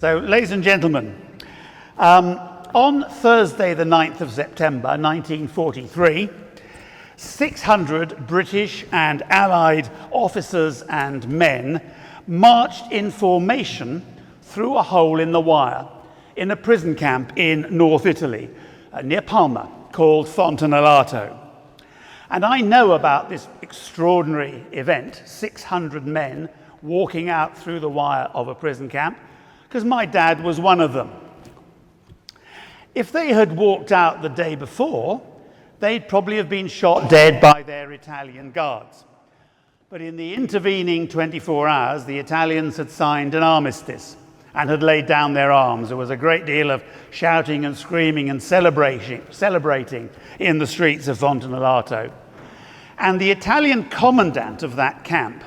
So, ladies and gentlemen, on Thursday the 9th of September 1943, 600 British and Allied officers and men marched in formation through a hole in the wire in a prison camp in North Italy, near Parma, called Fontanallato. And I know about this extraordinary event, 600 men walking out through the wire of a prison camp, because my dad was one of them. If they had walked out the day before, they'd probably have been shot dead by their Italian guards. But in the intervening 24 hours, the Italians had signed an armistice and had laid down their arms. There was a great deal of shouting and screaming and celebrating in the streets of Fontanallato. And the Italian commandant of that camp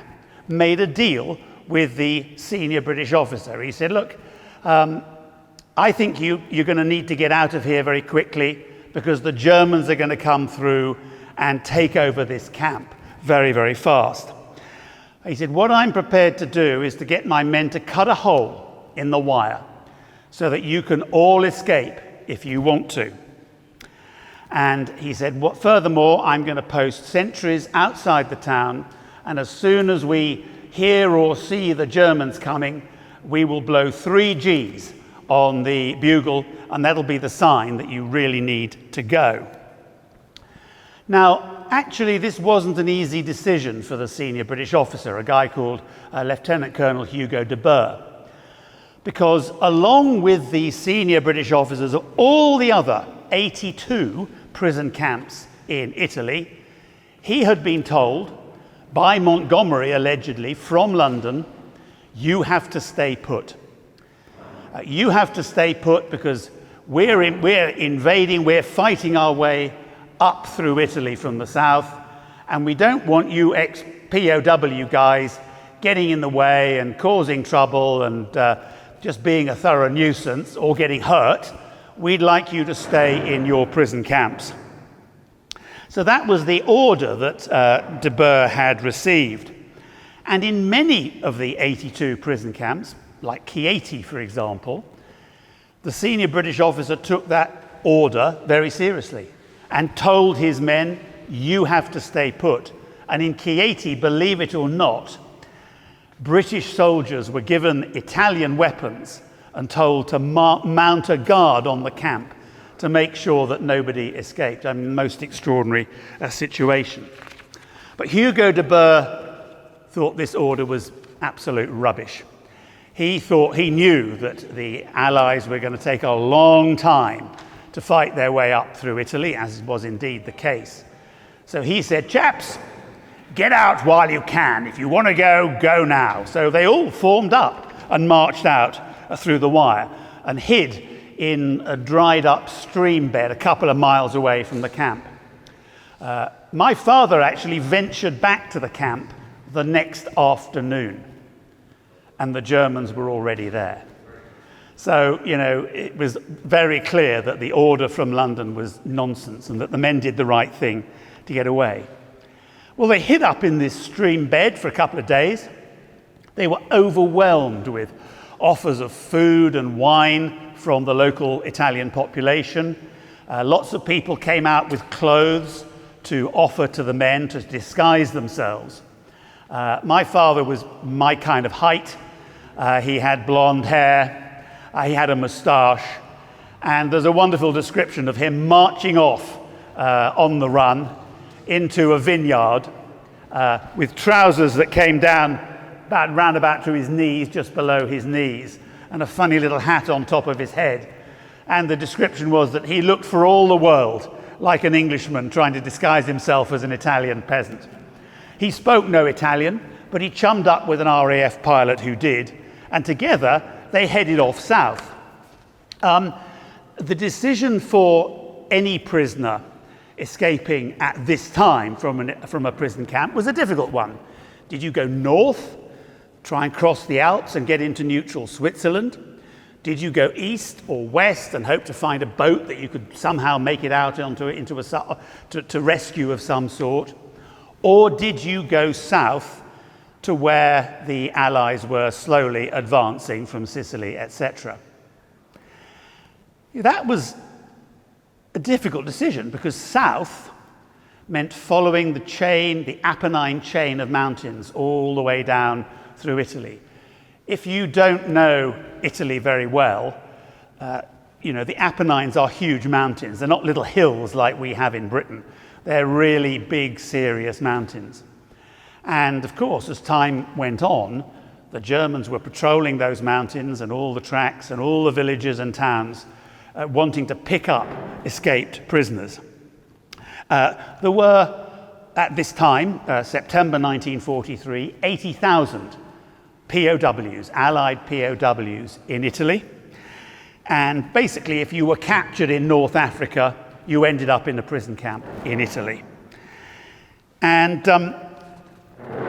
made a deal with the senior British officer. He said, look, I think you're going to need to get out of here very quickly because the Germans are going to come through and take over this camp very, very fast. He said, what I'm prepared to do is to get my men to cut a hole in the wire so that you can all escape if you want to. And he said, furthermore, I'm going to post sentries outside the town, and as soon as we hear or see the Germans coming, we will blow 3 Gs on the bugle, and that'll be the sign that you really need to go. Now, actually, this wasn't an easy decision for the senior British officer, a guy called Lieutenant Colonel Hugo de Burgh, because along with the senior British officers of all the other 82 prison camps in Italy, he had been told by Montgomery, allegedly, from London, you have to stay put. You have to stay put because we're invading, we're fighting our way up through Italy from the south, and we don't want you ex-POW guys getting in the way and causing trouble and just being a thorough nuisance or getting hurt. We'd like you to stay in your prison camps. So that was the order that de Burgh had received. And in many of the 82 prison camps, like Chieti, for example, the senior British officer took that order very seriously and told his men, you have to stay put. And in Chieti, believe it or not, British soldiers were given Italian weapons and told to mount a guard on the camp to make sure that nobody escaped. I mean, most extraordinary situation. But Hugo de Burgh thought this order was absolute rubbish. He knew that the Allies were going to take a long time to fight their way up through Italy, as was indeed the case. So he said, chaps, get out while you can. If you want to go, go now. So they all formed up and marched out through the wire and hid in a dried up stream bed a couple of miles away from the camp. My father actually ventured back to the camp the next afternoon, and the Germans were already there. So, it was very clear that the order from London was nonsense and that the men did the right thing to get away. Well, they hid up in this stream bed for a couple of days. They were overwhelmed with offers of food and wine from the local Italian population. Lots of people came out with clothes to offer to the men to disguise themselves. My father was my kind of height. He had blonde hair. He had a moustache. And there's a wonderful description of him marching off on the run into a vineyard with trousers that came down round about to his knees, just below his knees, and a funny little hat on top of his head. And the description was that he looked for all the world like an Englishman trying to disguise himself as an Italian peasant. He spoke no Italian, but he chummed up with an RAF pilot who did, and together they headed off south. The decision for any prisoner escaping at this time from a prison camp was a difficult one. Did you go north, try and cross the Alps and get into neutral Switzerland? Did you go east or west and hope to find a boat that you could somehow make it out to rescue of some sort? Or did you go south to where the Allies were slowly advancing from Sicily, etc. That was a difficult decision because south meant following the chain, the Apennine chain of mountains all the way down through Italy. If you don't know Italy very well, the Apennines are huge mountains. They're not little hills like we have in Britain. They're really big, serious mountains. And of course, as time went on, the Germans were patrolling those mountains and all the tracks and all the villages and towns, wanting to pick up escaped prisoners. There were, at this time, September 1943, 80,000 POWs, Allied POWs in Italy. And basically, if you were captured in North Africa, you ended up in a prison camp in Italy. And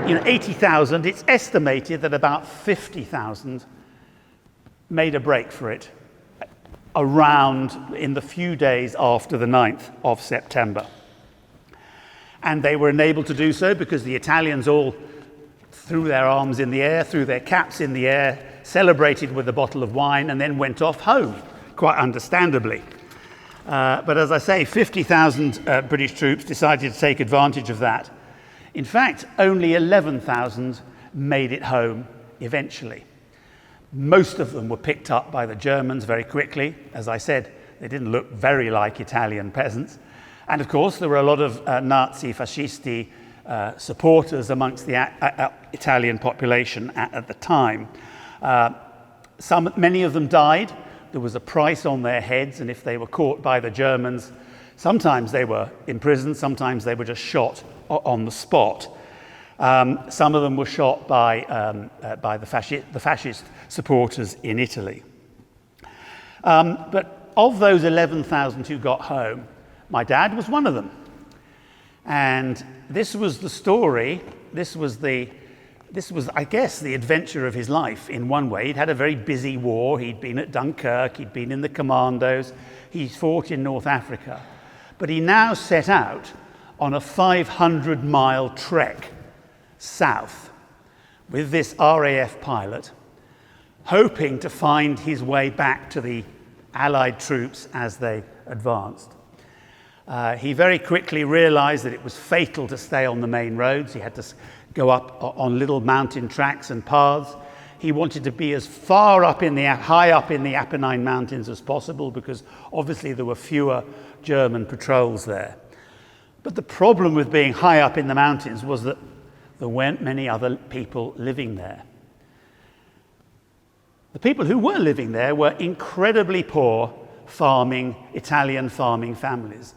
80,000, it's estimated that about 50,000 made a break for it around in the few days after the 9th of September. And they were enabled to do so because the Italians all threw their arms in the air, threw their caps in the air, celebrated with a bottle of wine, and then went off home, quite understandably. But as I say, 50,000 British troops decided to take advantage of that. In fact, only 11,000 made it home eventually. Most of them were picked up by the Germans very quickly. As I said, they didn't look very like Italian peasants. And of course, there were a lot of Nazi fascisti supporters amongst the Italian population at the time. Many of them died. There was a price on their heads, and if they were caught by the Germans, sometimes they were imprisoned, sometimes they were just shot on the spot. Some of them were shot by the fascist supporters in Italy. But of those 11,000 who got home, my dad was one of them. And this was the story, this was, I guess, the adventure of his life in one way. He'd had a very busy war. He'd been at Dunkirk, he'd been in the commandos, he fought in North Africa. But he now set out on a 500-mile trek south with this RAF pilot, hoping to find his way back to the Allied troops as they advanced. He very quickly realized that it was fatal to stay on the main roads. He had to go up on little mountain tracks and paths. He wanted to be as far up high up in the Apennine Mountains as possible because obviously there were fewer German patrols there. But the problem with being high up in the mountains was that there weren't many other people living there. The people who were living there were incredibly poor Italian farming families.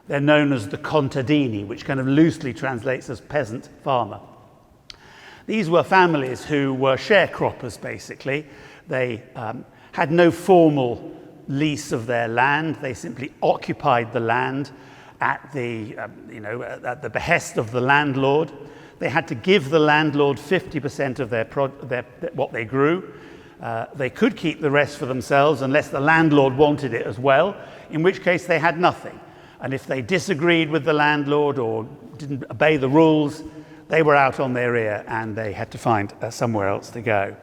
They're known as the contadini, which kind of loosely translates as peasant farmer. These were families who were sharecroppers, basically. They had no formal lease of their land. They simply occupied the land at the behest of the landlord. They had to give the landlord 50% of what they grew. They could keep the rest for themselves unless the landlord wanted it as well, in which case they had nothing. And if they disagreed with the landlord or didn't obey the rules, they were out on their ear and they had to find somewhere else to go.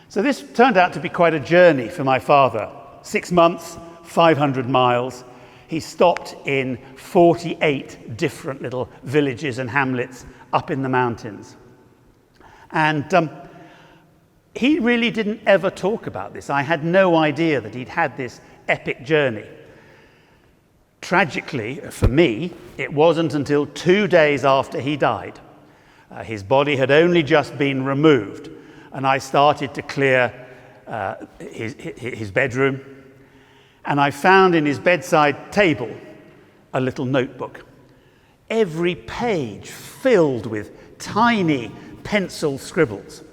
So this turned out to be quite a journey for my father. 6 months, 500 miles. He stopped in 48 different little villages and hamlets up in the mountains. And he really didn't ever talk about this. I had no idea that he'd had this epic journey. Tragically, for me, it wasn't until 2 days after he died. His body had only just been removed, and I started to clear his bedroom, and I found in his bedside table a little notebook. Every page filled with tiny pencil scribbles.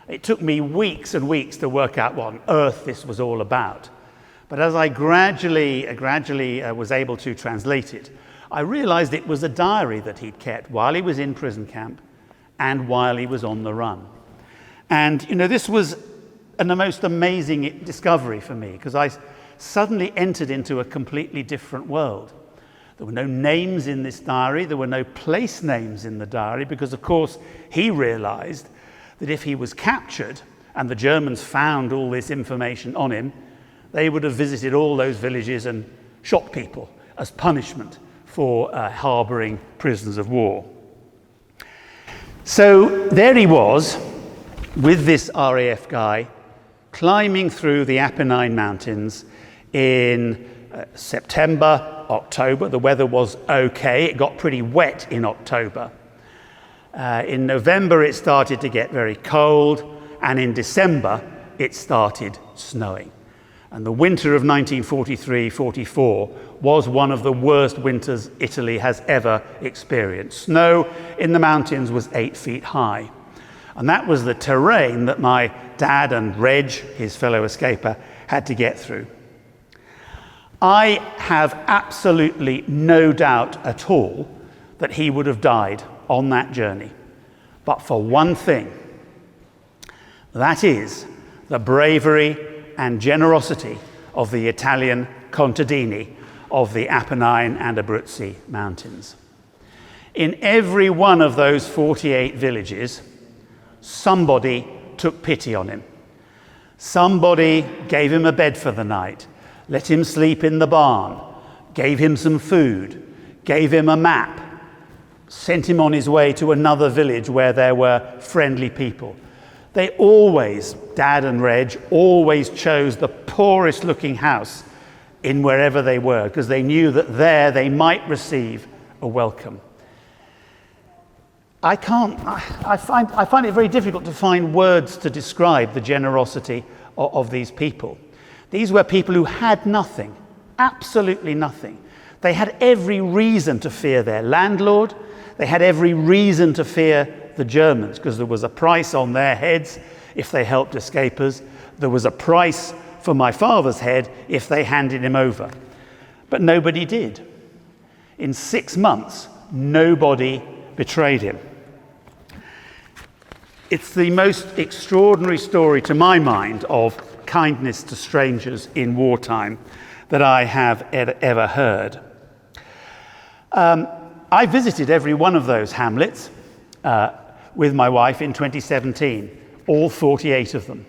It took me weeks and weeks to work out what on earth this was all about. But as I gradually was able to translate it, I realized it was a diary that he'd kept while he was in prison camp and while he was on the run. And, this was the most amazing discovery for me because I suddenly entered into a completely different world. There were no names in this diary. There were no place names in the diary because, of course, he realized that if he was captured and the Germans found all this information on him, they would have visited all those villages and shot people as punishment for harboring prisoners of war. So there he was with this RAF guy climbing through the Apennine Mountains in September, October. The weather was okay. It got pretty wet in October. In November, it started to get very cold, and in December, it started snowing. And the winter of 1943-44 was one of the worst winters Italy has ever experienced. Snow in the mountains was 8 feet high. And that was the terrain that my dad and Reg, his fellow escaper, had to get through. I have absolutely no doubt at all that he would have died on that journey, but for one thing, that is the bravery and generosity of the Italian contadini of the Apennine and Abruzzi mountains. In every one of those 48 villages, somebody took pity on him. Somebody gave him a bed for the night, let him sleep in the barn, gave him some food, gave him a map, sent him on his way to another village where there were friendly people. They always, Dad and Reg, always chose the poorest looking house in wherever they were, because they knew that there they might receive a welcome. I find it very difficult to find words to describe the generosity of these people. These were people who had nothing, absolutely nothing. They had every reason to fear their landlord. They had every reason to fear the Germans, because there was a price on their heads if they helped escapers. There was a price for my father's head if they handed him over. But nobody did. In 6 months, nobody betrayed him. It's the most extraordinary story, to my mind, of kindness to strangers in wartime that I have ever heard. I visited every one of those hamlets with my wife in 2017, all 48 of them.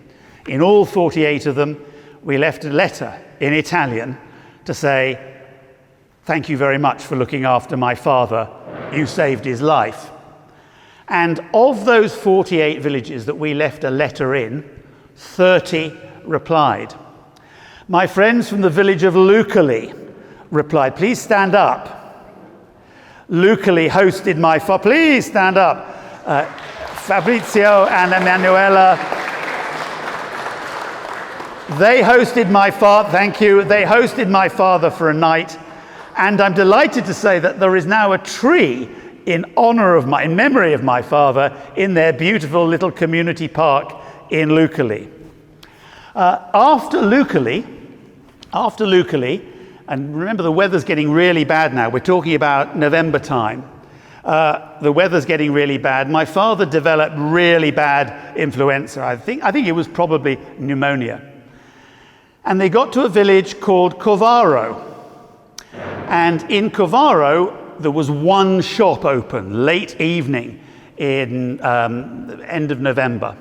In all 48 of them, we left a letter in Italian to say, "Thank you very much for looking after my father. You saved his life." And of those 48 villages that we left a letter in, 30 replied. My friends from the village of Lucali replied, "Please stand up." Lucali hosted my father. Please stand up. Fabrizio and Emanuela. They hosted my father. Thank you. They hosted my father for a night, and I'm delighted to say that there is now a tree in memory of my father in their beautiful little community park in Lucali. After Lucali, and remember the weather's getting really bad now. We're talking about November time. The weather's getting really bad. My father developed really bad influenza. I think it was probably pneumonia. And they got to a village called Covaro. And in Covaro, there was one shop open late evening in the end of November.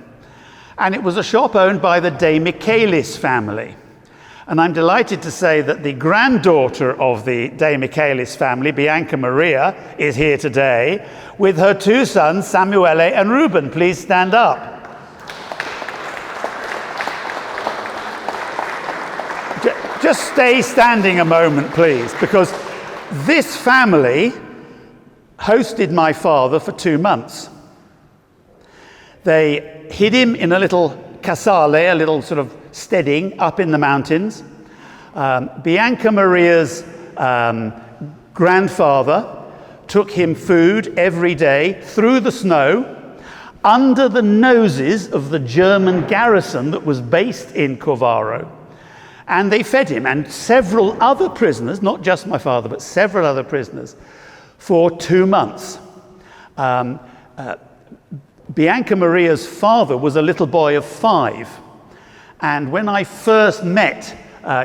And it was a shop owned by the De Michaelis family. And I'm delighted to say that the granddaughter of the De Michaelis family, Bianca Maria, is here today with her two sons, Samuele and Ruben. Please stand up. Just stay standing a moment, please, because this family hosted my father for 2 months. They hid him in a little casale, a little sort of steading up in the mountains. Bianca Maria's grandfather took him food every day through the snow, under the noses of the German garrison that was based in Covaro. And they fed him and several other prisoners, not just my father, but several other prisoners, for 2 months. Bianca Maria's father was a little boy of 5. And when I first met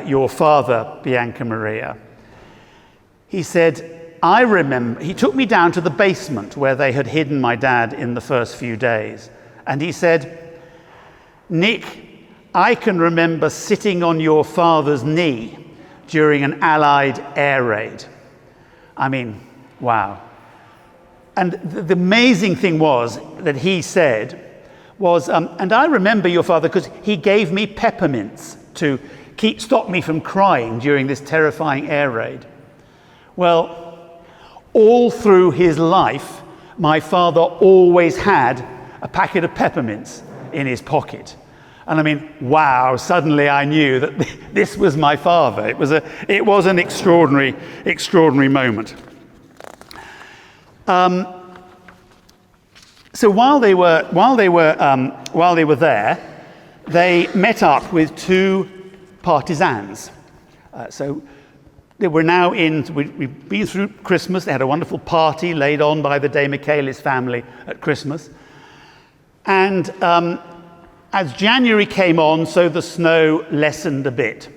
your father, Bianca Maria, he said, I remember, he took me down to the basement where they had hidden my dad in the first few days. And he said, Nick, I can remember sitting on your father's knee during an Allied air raid. I mean, wow. And the amazing thing was that he said was, and I remember your father because he gave me peppermints to stop me from crying during this terrifying air raid. Well, all through his life, my father always had a packet of peppermints in his pocket. And I mean, wow, suddenly I knew that this was my father. It was an extraordinary moment. So while they were there, they met up with two partisans. So they were now we've been through Christmas. They had a wonderful party laid on by the De Michaelis family at Christmas. And as January came on, so the snow lessened a bit.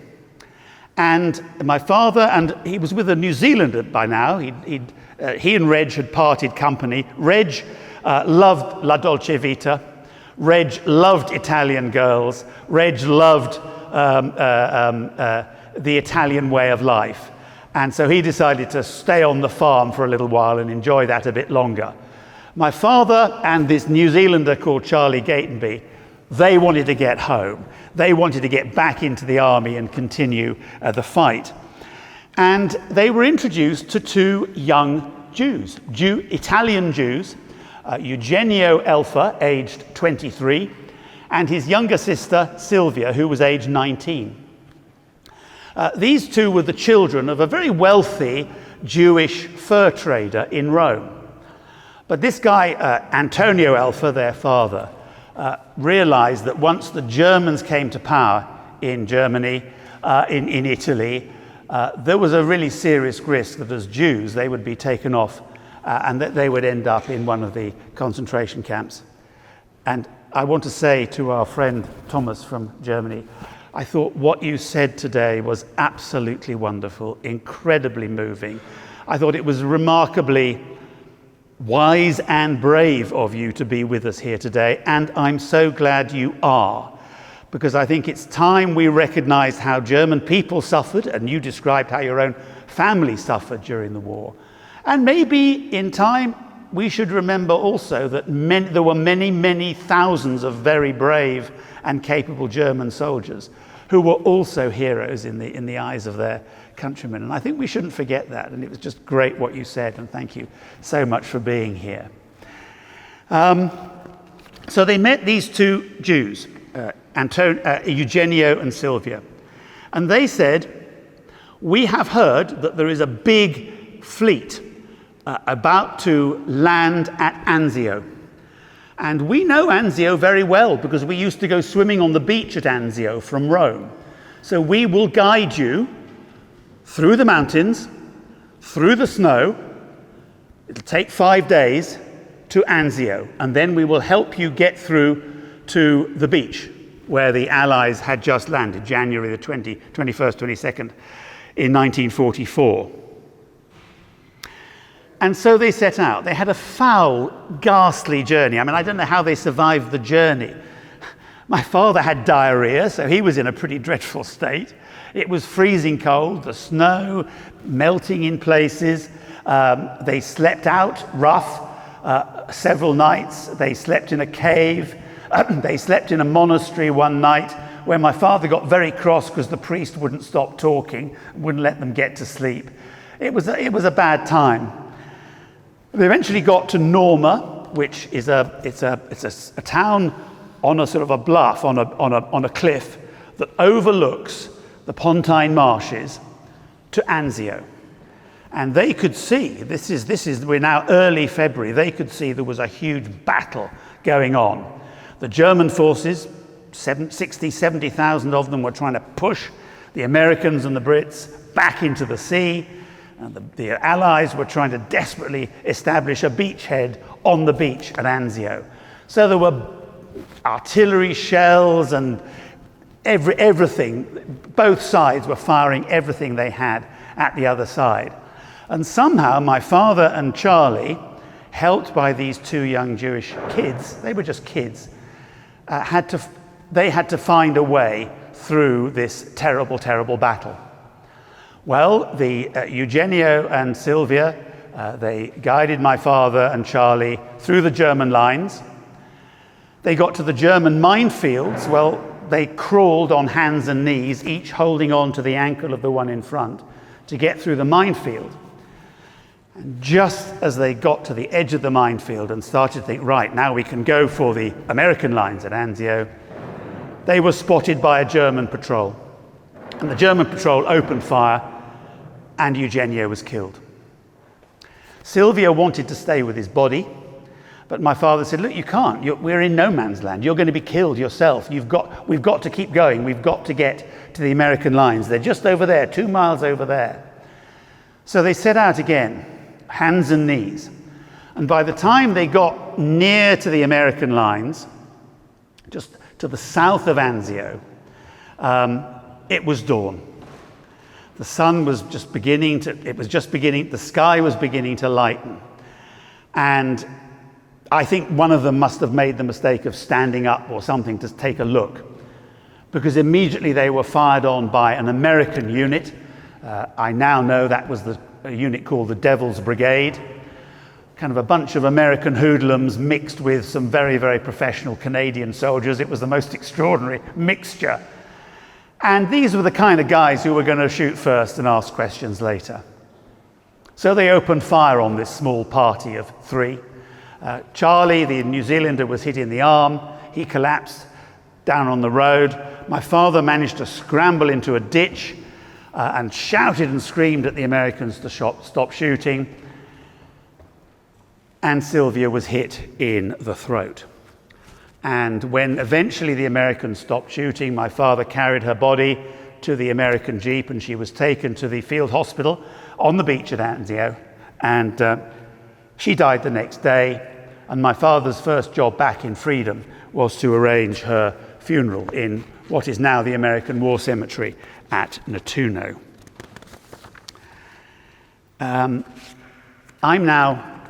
And my father, and he was with a New Zealander by now, he and Reg had parted company. Reg loved La Dolce Vita. Reg loved Italian girls. Reg loved the Italian way of life. And so he decided to stay on the farm for a little while and enjoy that a bit longer. My father and this New Zealander called Charlie Gatenby, they wanted to get home. They wanted to get back into the army and continue the fight. And they were introduced to two young Jews, Italian Jews, Eugenio Elfa, aged 23, and his younger sister, Sylvia, who was aged 19. These two were the children of a very wealthy Jewish fur trader in Rome. But this guy, Antonio Elfa, their father, realized that once the Germans came to power in Germany, in Italy, there was a really serious risk that as Jews they would be taken off and that they would end up in one of the concentration camps. And I want to say to our friend Thomas from Germany, I thought what you said today was absolutely wonderful, incredibly moving. I thought it was remarkably wise and brave of you to be with us here today, and I'm so glad you are, because I think it's time we recognize how German people suffered, and you described how your own family suffered during the war. And maybe in time we should remember also that there were many thousands of very brave and capable German soldiers who were also heroes in the eyes of their countrymen. And I think we shouldn't forget that. And it was just great what you said, and thank you so much for being here. So they met these two Jews, Eugenio and Sylvia. And they said, we have heard that there is a big fleet about to land at Anzio. And we know Anzio very well because we used to go swimming on the beach at Anzio from Rome. So we will guide you through the mountains, through the snow. It'll take 5 days to Anzio, and then we will help you get through to the beach where the Allies had just landed, January the 21st, 22nd in 1944. And so they set out. They had a foul, ghastly journey. I mean, I don't know how they survived the journey. My father had diarrhea, so he was in a pretty dreadful state. It was freezing cold, the snow melting in places. They slept out rough several nights. They slept in a cave. They slept in a monastery one night where my father got very cross because the priest wouldn't stop talking, wouldn't let them get to sleep. It was a bad time. They eventually got to Norma, which is a town on a sort of a bluff, on a cliff that overlooks the Pontine marshes to Anzio. And they could see, we're now early February, they could see there was a huge battle going on. The German forces, 70,000 of them, were trying to push the Americans and the Brits back into the sea. And the Allies were trying to desperately establish a beachhead on the beach at Anzio. So there were artillery shells and everything. Both sides were firing everything they had at the other side. And somehow my father and Charlie, helped by these two young Jewish kids, they were just kids, had to find a way through this terrible, terrible battle. Well, Eugenio and Sylvia, they guided my father and Charlie through the German lines. They got to the German minefields. Well, they crawled on hands and knees, each holding on to the ankle of the one in front to get through the minefield. And just as they got to the edge of the minefield and started to think, right, now we can go for the American lines at Anzio, they were spotted by a German patrol. And the German patrol opened fire, and Eugenio was killed. Sylvia wanted to stay with his body, but my father said, look, you can't. We're in no man's land. You're going to be killed yourself. We've got to keep going. We've got to get to the American lines. They're just over there, 2 miles over there. So they set out again, hands and knees. And by the time they got near to the American lines, just to the south of Anzio, it was dawn. The sun was just beginning the sky was beginning to lighten. And I think one of them must have made the mistake of standing up or something to take a look, because immediately they were fired on by an American unit. I now know that was a unit called the Devil's Brigade, kind of a bunch of American hoodlums mixed with some very, very professional Canadian soldiers. It was the most extraordinary mixture. And these were the kind of guys who were going to shoot first and ask questions later. So they opened fire on this small party of 3. Charlie, the New Zealander, was hit in the arm. He collapsed down on the road. My father managed to scramble into a ditch and shouted and screamed at the Americans to stop shooting. And Sylvia was hit in the throat. And when eventually the Americans stopped shooting, my father carried her body to the American jeep, and she was taken to the field hospital on the beach at Anzio. And she died the next day. And my father's first job back in freedom was to arrange her funeral in what is now the American War Cemetery at Nettuno. I'm now,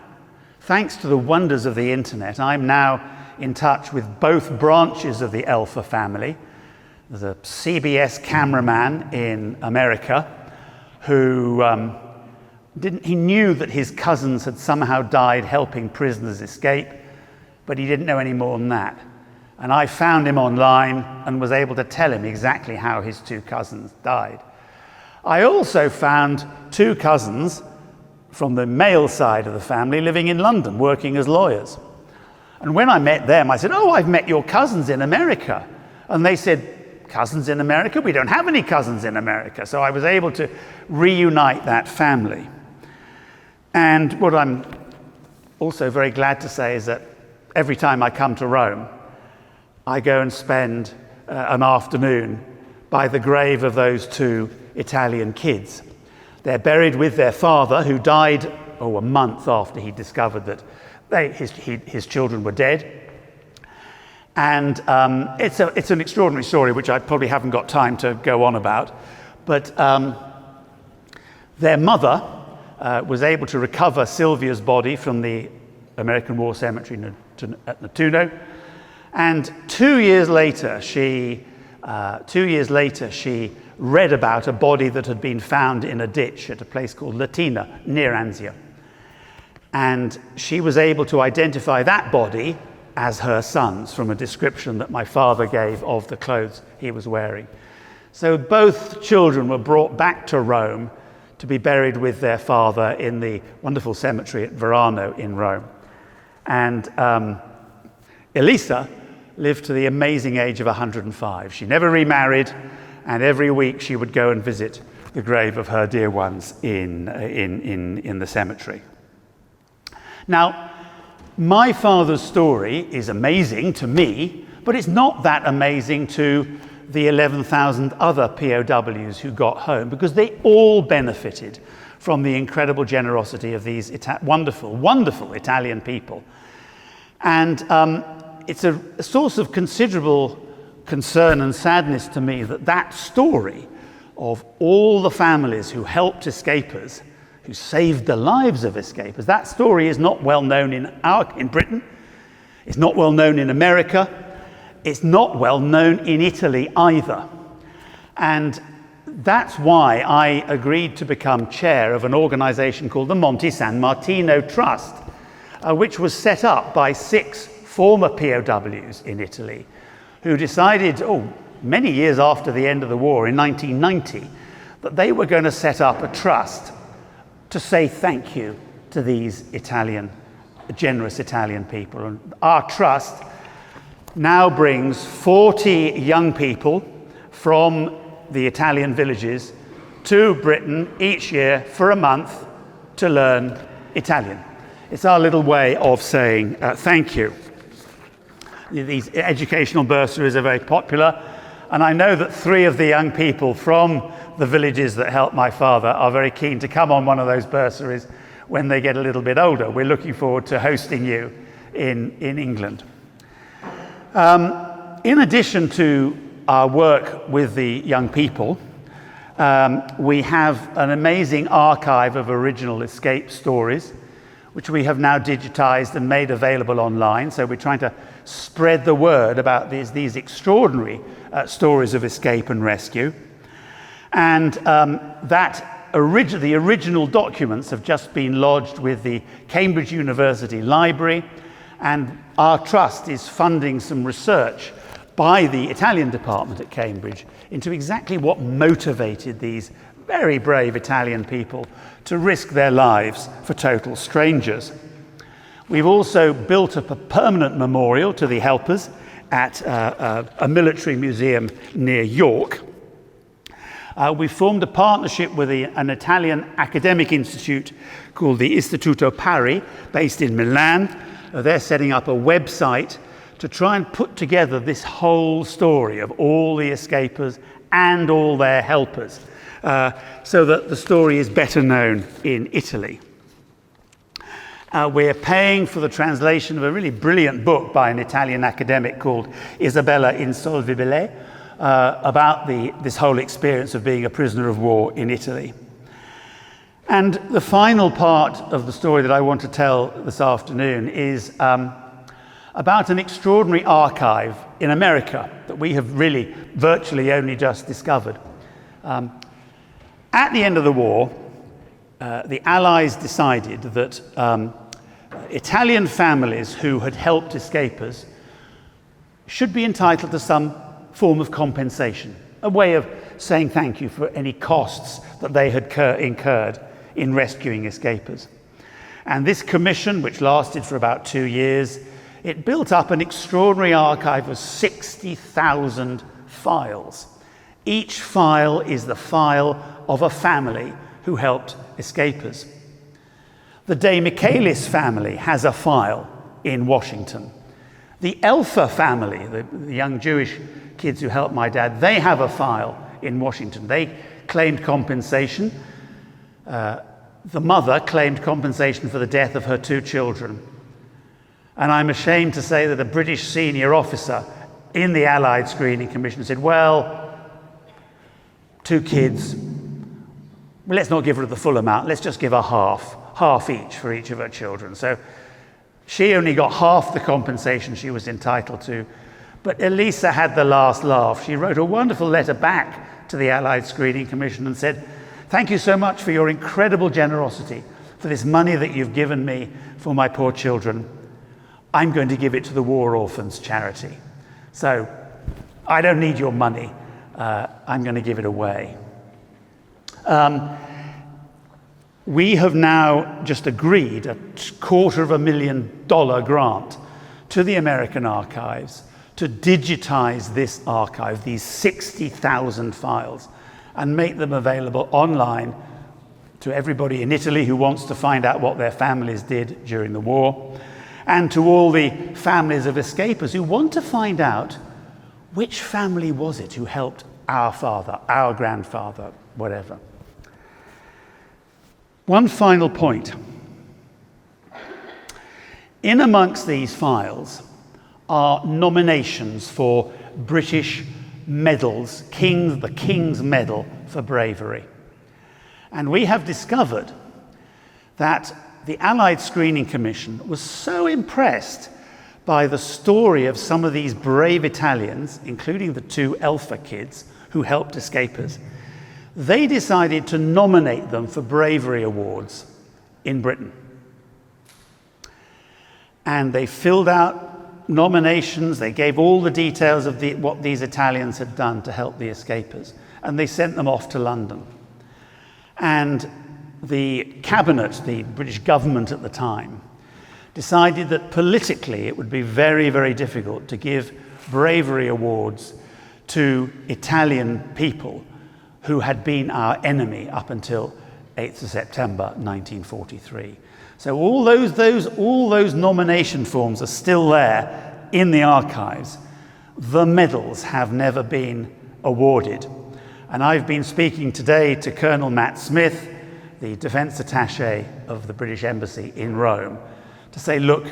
thanks to the wonders of the internet, I'm now in touch with both branches of the Elfer family. There's a CBS cameraman in America who he knew that his cousins had somehow died helping prisoners escape, but he didn't know any more than that. And I found him online and was able to tell him exactly how his 2 cousins died. I also found 2 cousins from the male side of the family living in London, working as lawyers. And when I met them, I said, oh, I've met your cousins in America. And they said, cousins in America? We don't have any cousins in America. So I was able to reunite that family. And what I'm also very glad to say is that every time I come to Rome, I go and spend an afternoon by the grave of those 2 Italian kids. They're buried with their father, who died a month after he discovered that his children were dead. And it's an extraordinary story, which I probably haven't got time to go on about. But their mother was able to recover Sylvia's body from the American War Cemetery at Nettuno. And 2 years later, she read about a body that had been found in a ditch at a place called Latina, near Anzio. And she was able to identify that body as her son's from a description that my father gave of the clothes he was wearing. So both children were brought back to Rome to be buried with their father in the wonderful cemetery at Verano in Rome. And Elisa lived to the amazing age of 105. She never remarried, and every week she would go and visit the grave of her dear ones in the cemetery. Now, my father's story is amazing to me, but it's not that amazing to the 11,000 other POWs who got home, because they all benefited from the incredible generosity of these wonderful, wonderful Italian people. And it's a source of considerable concern and sadness to me that story of all the families who helped escapers who saved the lives of escapers. That story is not well known in Britain. It's not well known in America. It's not well known in Italy either. And that's why I agreed to become chair of an organization called the Monte San Martino Trust, which was set up by 6 former POWs in Italy who decided, many years after the end of the war in 1990, that they were going to set up a trust to say thank you to these generous Italian people. And our trust now brings 40 young people from the Italian villages to Britain each year for a month to learn Italian. It's our little way of saying thank you. These educational bursaries are very popular, and I know that 3 of the young people from the villages that helped my father are very keen to come on one of those bursaries when they get a little bit older. We're looking forward to hosting you in England. In addition to our work with the young people, we have an amazing archive of original escape stories, which we have now digitized and made available online. So we're trying to spread the word about these extraordinary stories of escape and rescue. And the original documents have just been lodged with the Cambridge University Library, and our trust is funding some research by the Italian department at Cambridge into exactly what motivated these very brave Italian people to risk their lives for total strangers. We've also built up a permanent memorial to the helpers at a military museum near York. We formed a partnership with an Italian academic institute called the Istituto Pari, based in Milan. They're setting up a website to try and put together this whole story of all the escapers and all their helpers, so that the story is better known in Italy. We're paying for the translation of a really brilliant book by an Italian academic called Isabella Insolvibile about this whole experience of being a prisoner of war in Italy. And the final part of the story that I want to tell this afternoon is about an extraordinary archive in America that we have really virtually only just discovered. At the end of the war, the Allies decided that Italian families who had helped escapers should be entitled to some form of compensation, a way of saying thank you for any costs that they had incurred in rescuing escapers. And this commission, which lasted for about 2 years, it built up an extraordinary archive of 60,000 files. Each file is the file of a family who helped escapers. The De Michaelis family has a file in Washington. The Elfer family, the young Jewish kids who helped my dad, they have a file in Washington. They claimed compensation. The mother claimed compensation for the death of her 2 children. And I'm ashamed to say that a British senior officer in the Allied Screening Commission said, well, 2 kids, well, let's not give her the full amount, let's just give her half each for each of her children. So she only got half the compensation she was entitled to, but Elisa had the last laugh. She wrote a wonderful letter back to the Allied Screening Commission and said, thank you so much for your incredible generosity, for this money that you've given me for my poor children. I'm going to give it to the War Orphans charity. So I don't need your money. I'm going to give it away. We have now just agreed a $250,000 grant to the American Archives to digitize this archive, these 60,000 files, and make them available online to everybody in Italy who wants to find out what their families did during the war, and to all the families of escapers who want to find out which family was it who helped our father, our grandfather, whatever. One final point. In amongst these files are nominations for British medals, the King's Medal for Bravery. And we have discovered that the Allied Screening Commission was so impressed by the story of some of these brave Italians, including the 2 Elfa kids who helped escapers, they decided to nominate them for bravery awards in Britain. And they filled out nominations, they gave all the details of what these Italians had done to help the escapers, and they sent them off to London. And the cabinet, the British government at the time, decided that politically it would be very, very difficult to give bravery awards to Italian people who had been our enemy up until 8th of September 1943. So all those nomination forms are still there in the archives. The medals have never been awarded. And I've been speaking today to Colonel Matt Smith, the Defence Attaché of the British Embassy in Rome, to say, look,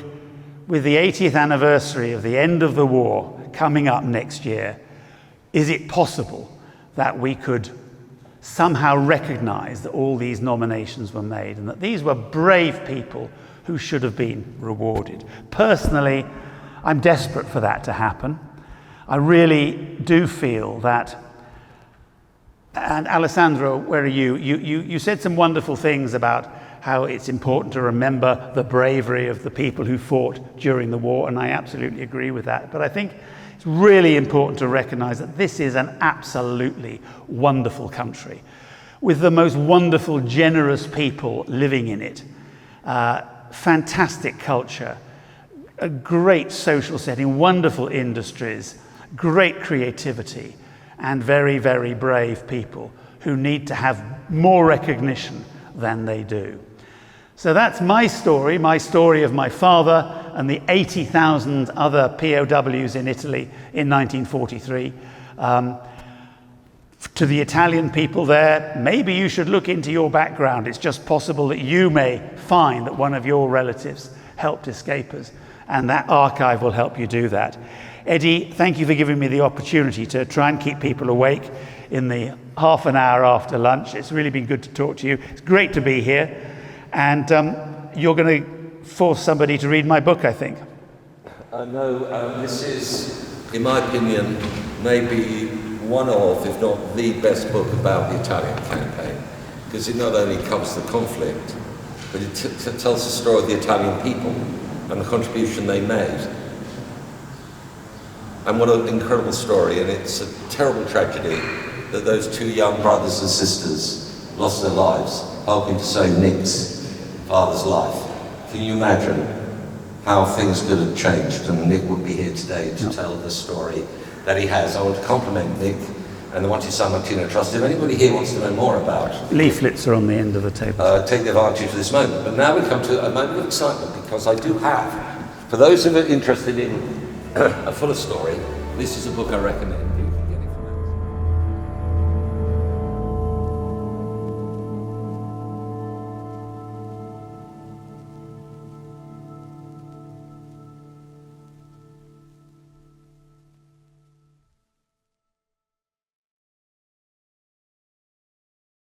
with the 80th anniversary of the end of the war coming up next year, is it possible that we could somehow recognize that all these nominations were made and that these were brave people who should have been rewarded? Personally, I'm desperate for that to happen. I really do feel that. And Alessandro, where are you? You said some wonderful things about how it's important to remember the bravery of the people who fought during the war, and I absolutely agree with that. But I think it's really important to recognize that this is an absolutely wonderful country with the most wonderful, generous people living in it. Fantastic culture, a great social setting, wonderful industries, great creativity, and very, very brave people who need to have more recognition than they do. So that's my story of my father and the 80,000 other POWs in Italy in 1943. To the Italian people there, maybe you should look into your background. It's just possible that you may find that one of your relatives helped escapers, and that archive will help you do that. Eddie, thank you for giving me the opportunity to try and keep people awake in the half an hour after lunch. It's really been good to talk to you. It's great to be here. And you're going to force somebody to read my book, I think. No, this is, in my opinion, maybe one of, if not the best book about the Italian campaign, because it not only covers the conflict, but it tells the story of the Italian people and the contribution they made. And what an incredible story, and it's a terrible tragedy that those 2 young brothers and sisters lost their lives helping to save Nick's father's life. Can you imagine how things could have changed? And Nick would be here today to tell the story that he has. I want to compliment Nick and the Monte Martino Trust. If anybody here wants to know more about... Leaflets are on the end of the table. Take advantage of this moment. But now we come to a moment of excitement, because I do have, for those who are interested in a fuller story, this is a book I recommend.